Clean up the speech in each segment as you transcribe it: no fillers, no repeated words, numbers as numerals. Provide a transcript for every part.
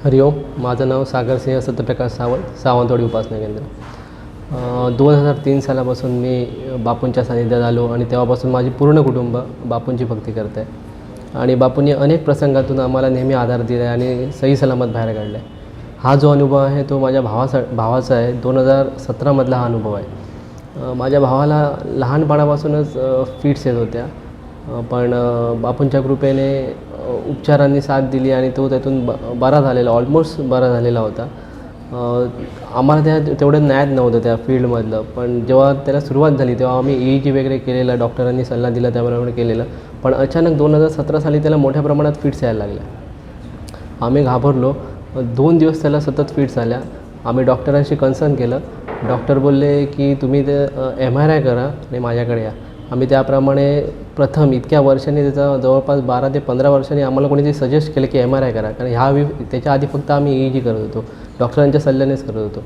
हरिओम. माझं नाव सागर सिंह सत्यप्रकाश सावंत, सावंतवाडी उपासना केंद्र. 2003 सालापासून मी बापूंच्या सानिध्यात आलो आणि तेव्हापासून माझी पूर्ण कुटुंब बापूंची भक्ती करत आहे. आणि बापूंनी अनेक प्रसंगातून आम्हाला नेहमी आधार दिला आहे आणि सही सलामत बाहेर काढला आहे. हा जो अनुभव आहे तो माझ्या भावाचा आहे. 2017मधला हा अनुभव आहे. माझ्या भावाला लहानपणापासूनच फिट्स येत होत्या, पण बापूंच्या कृपेने उपचारांनी साथ दिली आणि तो त्यातून बरा झालेला, ऑलमोस्ट बरा झालेला होता. आम्हाला तेवढं ज्ञात नव्हतं त्या फील्डमधलं, पण जेव्हा त्याला सुरुवात झाली तेव्हा आम्ही EEG वगैरे केलेलं, डॉक्टरांनी सल्ला दिला त्याप्रमाणे केलेलं. पण अचानक 2017 साली त्याला मोठ्या प्रमाणात फिट्स यायला लागल्या. आम्ही घाबरलो. 2 दिवस त्याला सतत फिट्स आल्या. आम्ही डॉक्टरांशी कन्सर्न केलं. डॉक्टर बोलले की तुम्ही ते MRI करा आणि माझ्याकडे या. आम्ही त्याप्रमाणे प्रथम इतक्या वर्षांनी, त्याचा जवळपास 12 ते 15 वर्षांनी आम्हाला कोणीतरी सजेस्ट केलं की MRI करा, कारण त्याच्या आधी फक्त आम्ही EEG करत होतो, डॉक्टरांच्या सल्ल्यानेच करत होतो.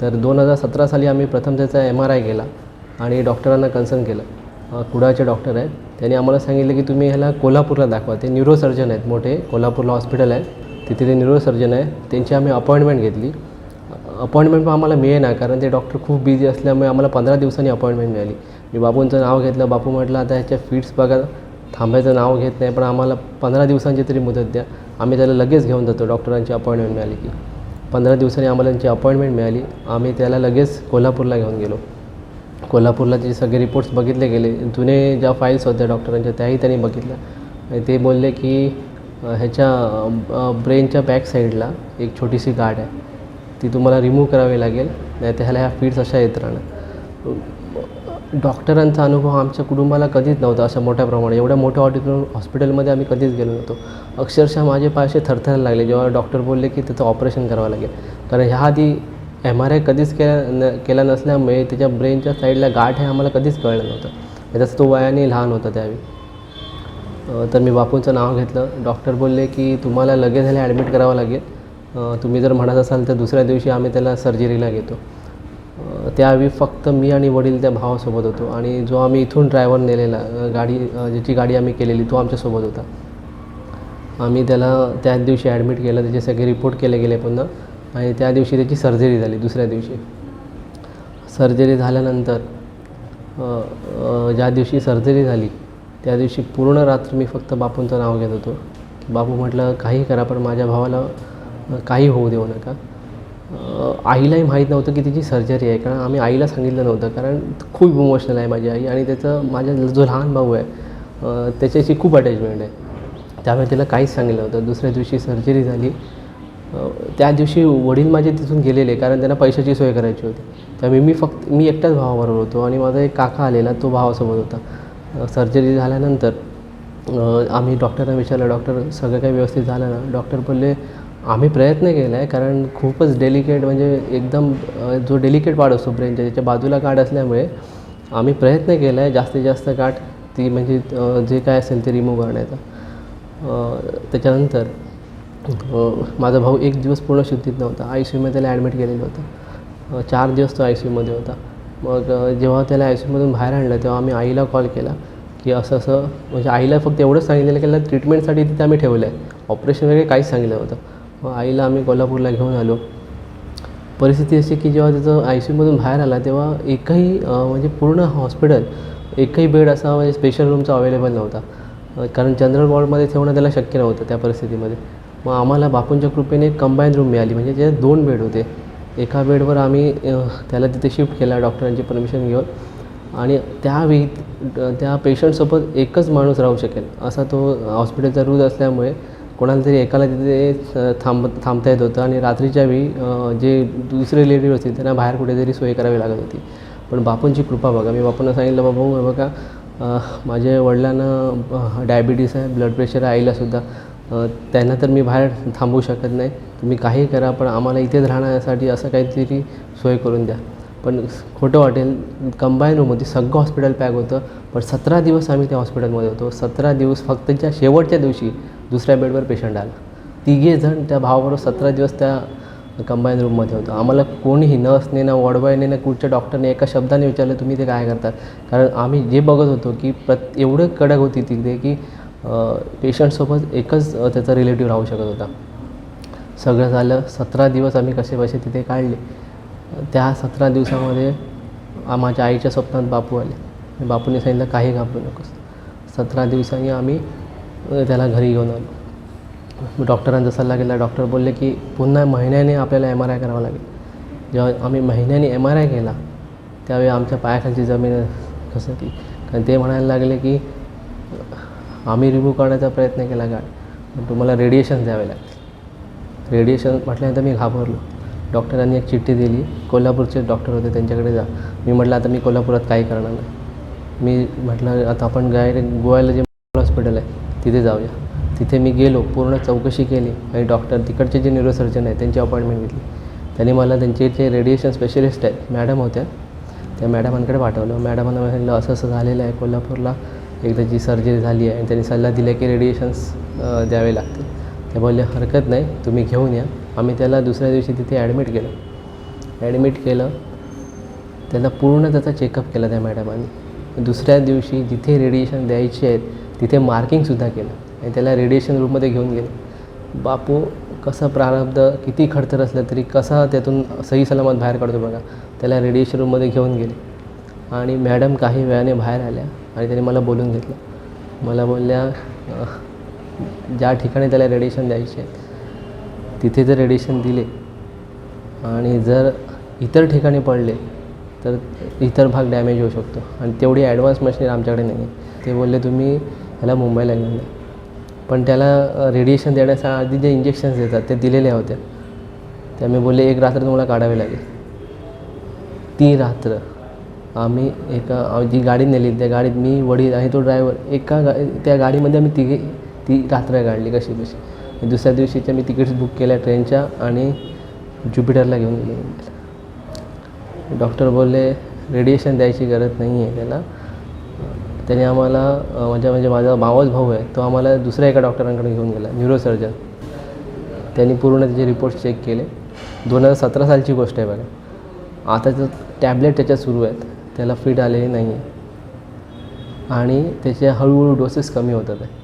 तर 2017 साली आम्ही प्रथम त्याचा MRI केला आणि डॉक्टरांना कन्सर्न केलं. कुडाळचे डॉक्टर आहेत, त्यांनी आम्हाला सांगितलं की तुम्ही ह्याला कोल्हापूरला दाखवा. ते न्यूरोसर्जन आहेत, मोठे कोल्हापूरला हॉस्पिटल आहे, तिथे ते न्यूरोसर्जन आहे. त्यांची आम्ही अपॉइंटमेंट घेतली. अपॉइंटमेंट पण आम्हाला मिळेना, कारण ते डॉक्टर खूप बिझी असल्यामुळे आम्हाला 15 दिवसांनी अपॉइंटमेंट मिळाली. मी बापूंचं नाव घेतलं. बापू म्हटलं आता ह्याच्या फिट्स बघा, थांबायचं नाव घेत नाही, पण आम्हाला 15 दिवसांची तरी मुदत द्या, आम्ही त्याला लगेच घेऊन जातो. डॉक्टरांची अपॉइंटमेंट मिळाली की 15 दिवसांनी आम्हाला त्यांची अपॉइंटमेंट मिळाली. आम्ही त्याला लगेच कोल्हापूरला घेऊन गेलो. कोल्हापूरला जे सगळे रिपोर्ट्स बघितले गेले, जुने ज्या फाईल्स होत्या डॉक्टरांच्या त्याही त्यांनी बघितल्या. आणि ते बोलले की ह्याच्या ब्रेनच्या बॅक साईडला एक छोटीशी गाठ आहे, ती तुम्हाला रिमूव्ह करावी लागेल, नाही तर ह्या फिट्स अशा येत राहणार. डॉक्टरांचा अनुभव आमच्या कुटुंबाला कधीच नव्हता अशा मोठ्या प्रमाणात. एवढ्या मोठ्या हॉस्पिटलमध्ये आम्ही कधीच गेलो नव्हतो. अक्षरशः माझे पाय असे थरथरायला लागले जेव्हा डॉक्टर बोलले की त्याचं ऑपरेशन करावं लागेल, कारण ह्या आधी MRI कधीच केला नसल्यामुळे त्याच्या ब्रेनच्या साईडला गाठ आहे आम्हाला कधीच कळलं नव्हतं. त्याचा तो वयाने लहान होता त्यावेळी. तर मी बापूंचं नाव घेतलं. डॉक्टर बोलले की तुम्हाला लगेच ह्याला ॲडमिट करावं लागेल, तुम्ही जर म्हणत असाल तर दुसऱ्या दिवशी आम्ही त्याला सर्जरीला घेतो. त्यावेळी फक्त मी आणि वडील त्या भावासोबत होतो आणि जो आम्ही इथून ड्रायव्हर नेलेला, ज्याची गाडी आम्ही केलेली, तो आमच्यासोबत होता. आम्ही त्याला त्याच दिवशी ॲडमिट केलं. त्याचे सगळे रिपोर्ट केले गेले पुन्हा, आणि त्या दिवशी त्याची सर्जरी झाली. दुसऱ्या दिवशी सर्जरी झाल्यानंतर ज्या दिवशी सर्जरी झाली त्या दिवशी पूर्ण रात्र मी फक्त बापूंचं नाव घेत होतो. बापू म्हटलं काही करा, पण माझ्या भावाला काही होऊ देऊ नका. आईलाही माहीत नव्हतं की तिची सर्जरी आहे, कारण आम्ही आईला सांगितलं नव्हतं, कारण खूप इमोशनल आहे माझी आई आणि माझा जो लहान भाऊ आहे त्याच्याशी खूप अटॅचमेंट आहे, त्यामुळे तिला काहीच सांगितलं नव्हतं. दुसऱ्या दिवशी सर्जरी झाली. त्या दिवशी वडील माझे तिथून गेलेले, कारण त्यांना पैशाची सोय करायची होती. त्यामुळे मी एकटाच भावाबरोबर होतो आणि माझा एक काका आलेला, तो भावासोबत होता. सर्जरी झाल्यानंतर आम्ही डॉक्टरना विचारलं, डॉक्टर सगळं काही व्यवस्थित झालं ना? डॉक्टर बोलले आम्ही प्रयत्न केला आहे, कारण खूपच डेलिकेट, म्हणजे एकदम जो डेलिकेट पार्ट असतो ब्रेनच्या, त्याच्या बाजूला गाठ असल्यामुळे आम्ही प्रयत्न केला आहे जास्तीत जास्त गाठ ती, म्हणजे जे काय असेल ते रिमूव्ह करण्याचा. त्याच्यानंतर माझा भाऊ 1 दिवस पूर्ण शुद्धीत नव्हता. ICUमध्ये त्याला ॲडमिट केलेलं होतं. 4 दिवस तो ICUमध्ये होता. मग जेव्हा त्याला ICUमधून बाहेर आणलं तेव्हा आम्ही आईला कॉल केला की असं, म्हणजे आईला फक्त एवढंच सांगितलेलं की त्याला ट्रीटमेंटसाठी तिथे आम्ही ठेवलं आहे, ऑपरेशन वगैरे काहीच सांगितलं होतं. मग आईला आम्ही कोल्हापूरला घेऊन आलो. परिस्थिती अशी की जेव्हा त्याचं ICUमधून बाहेर आला तेव्हा एकही म्हणजे पूर्ण हॉस्पिटल एकही बेड असा, म्हणजे स्पेशल रूमचा अवेलेबल नव्हता, कारण जनरल वॉर्डमध्ये ठेवणं त्याला शक्य नव्हतं त्या परिस्थितीमध्ये. मग आम्हाला बापूंच्या कृपेने कंबाईन रूम मिळाली, म्हणजे जे 2 बेड होते. एका बेडवर आम्ही त्याला तिथे शिफ्ट केला डॉक्टरांची परमिशन घेऊन, आणि त्यावेळी त्या पेशंटसोबत एकच माणूस राहू शकेल असा तो हॉस्पिटलचा रूल असल्यामुळे कोणाला तरी एकाला तिथे थांबता येत होतं, आणि रात्रीच्या वेळी जे दुसरे रिलेटिव्ह असतील त्यांना बाहेर कुठेतरी सोय करावी लागत होती. पण बापूंची कृपा बघा. मी बापूंना सांगितलं, बाबा बघा माझ्या वडिलांना डायबिटीस आहे, ब्लड प्रेशर आहे, आईलासुद्धा, त्यांना तर मी बाहेर थांबवू शकत नाही, तुम्ही काही करा, पण आम्हाला इथेच राहण्यासाठी असं काहीतरी सोय करून द्या. पण खोटं वाटेल, कंबाईन रूम होती, सगळं हॉस्पिटल पॅक होतं, पण 17 दिवस आम्ही त्या हॉस्पिटलमध्ये होतो. 17 दिवस फक्त ज्या शेवटच्या दिवशी दुसऱ्या बेडवर पेशंट आला. 3घे जण त्या भावाबरोबर 17 दिवस त्या कंबाईन रूममध्ये होतं. आम्हाला कोणीही, नर्सने ना वॉर्डबॉयने ना कुठच्या डॉक्टरने एका शब्दाने विचारलं तुम्ही ते काय करतात, कारण आम्ही जे बघत होतो की एवढं कडक होती तिथे की पेशंटसोबत एकच त्याचा रिलेटिव्ह राहू शकत होता. सगळं झालं. 17 दिवस आम्ही कसेबसे तिथे काढले. त्या 17 दिवसामध्ये माझ्या आईच्या स्वप्नात बापू आले. बापूने सांगितलं काही घाबरू नकोस. 17 दिवसांनी आम्ही त्याला घरी घेऊन आलो. डॉक्टरांचा सल्ला केला. डॉक्टर बोलले की पुन्हा महिन्याने आपल्याला MRI करावा लागेल. जेव्हा आम्ही महिन्याने MRI केला त्यावेळी आमच्या पायाखालची जमीन घसरली. कारण ते म्हणायला लागले की आम्ही रिमूव्ह करण्याचा प्रयत्न केला पण तुम्हाला रेडिएशन द्यावे लागतील. रेडिएशन म्हटल्यानंतर मी घाबरलो. डॉक्टरांनी एक चिठ्ठी दिली. कोल्हापूरचे डॉक्टर होते, त्यांच्याकडे जा. मी म्हटलं आता मी कोल्हापुरात काही करणार नाही. मी म्हटलं आता आपण गोव्याला जे हॉस्पिटल आहे तिथे जाऊया. तिथे मी गेलो, पूर्ण चौकशी केली आणि डॉक्टर तिकडचे जे न्यूरोसर्जन आहेत त्यांची अपॉइंटमेंट घेतली. त्यांनी मला त्यांचे जे रेडिएशन स्पेशलिस्ट आहेत मॅडम होत्या त्या मॅडमांकडे पाठवलं. मॅडमांना म्हटलं असं असं झालेलं आहे कोल्हापूरला, एकदाची सर्जरी झाली आहे आणि त्यांनी सल्ला दिला की रेडिएशन्स द्यावे लागतील. ते बोलले हरकत नाही, तुम्ही घेऊन या. आम्ही त्याला दुसऱ्या दिवशी तिथे ॲडमिट केलं. त्याला पूर्ण त्याचा चेकअप केला त्या मॅडमांनी. दुसऱ्या दिवशी जिथे रेडिएशन द्यायचे आहेत तिथे मार्किंगसुद्धा केलं आणि त्याला रेडिएशन रूममध्ये घेऊन गेले. बापू कसं प्रारब्ध किती खडतर असलं तरी कसा त्यातून सही सलामत बाहेर काढतो बघा. त्याला रेडिएशन रूममध्ये घेऊन गेले आणि मॅडम काही वेळाने बाहेर आल्या आणि त्याने मला बोलून घेतलं. मला बोलल्या ज्या ठिकाणी त्याला रेडिएशन द्यायचे आहे तिथे जर रेडिएशन दिले आणि जर इतर ठिकाणी पडले तर इतर भाग डॅमेज होऊ शकतो आणि तेवढी ॲडव्हान्स मशीन आमच्याकडे नाही आहे. ते बोलले तुम्ही ह्याला मुंबईला घेऊन जा. पण त्याला रेडिएशन देण्याच्या आधी जे इंजेक्शन्स देतात ते दिलेल्या होत्या. त्या मी बोलले एक रात्र तुम्हाला काढावी लागेल. ती रात्र आम्ही जी गाडी नेली त्या गाडीत मी, वडील आणि तो ड्रायव्हर त्या गाडीमध्ये आम्ही तिघे ती रात्र काढली कशी. दुसऱ्या दिवशीच्या मी तिकीट्स बुक केल्या ट्रेनच्या आणि ज्युपिटरला घेऊन गेले. डॉक्टर बोलले रेडिएशन द्यायची गरज नाही आहे त्याला. त्याने आम्हाला म्हणजे माझा मावस भाऊ आहे तो आम्हाला दुसऱ्या एका डॉक्टरांकडे घेऊन गेला, न्यूरोसर्जन. त्यांनी पूर्ण त्याचे रिपोर्ट्स चेक केले. 2017 सालची गोष्ट आहे बघा. आता जो टॅबलेट त्याच्यात सुरू आहेत त्याला फिट आलेली नाही आहे आणि त्याचे हळूहळू डोसेस कमी होतात आहे.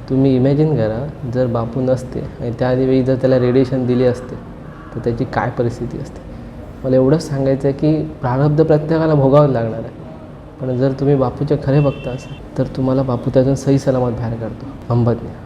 तुम्ही इमॅजिन करा जर बापू नसते आणि त्यावेळी जर त्याला रेडिएशन दिले असते तर त्याची काय परिस्थिती असते. मला एवढंच सांगायचं आहे की प्रारब्ध प्रत्येकाला भोगावं लागणार आहे. पण जर तुम्ही बापूचे खरे बघता असाल तर तुम्हाला बापू त्यातून सही सलामत बाहेर काढतो. अंबज्ञ.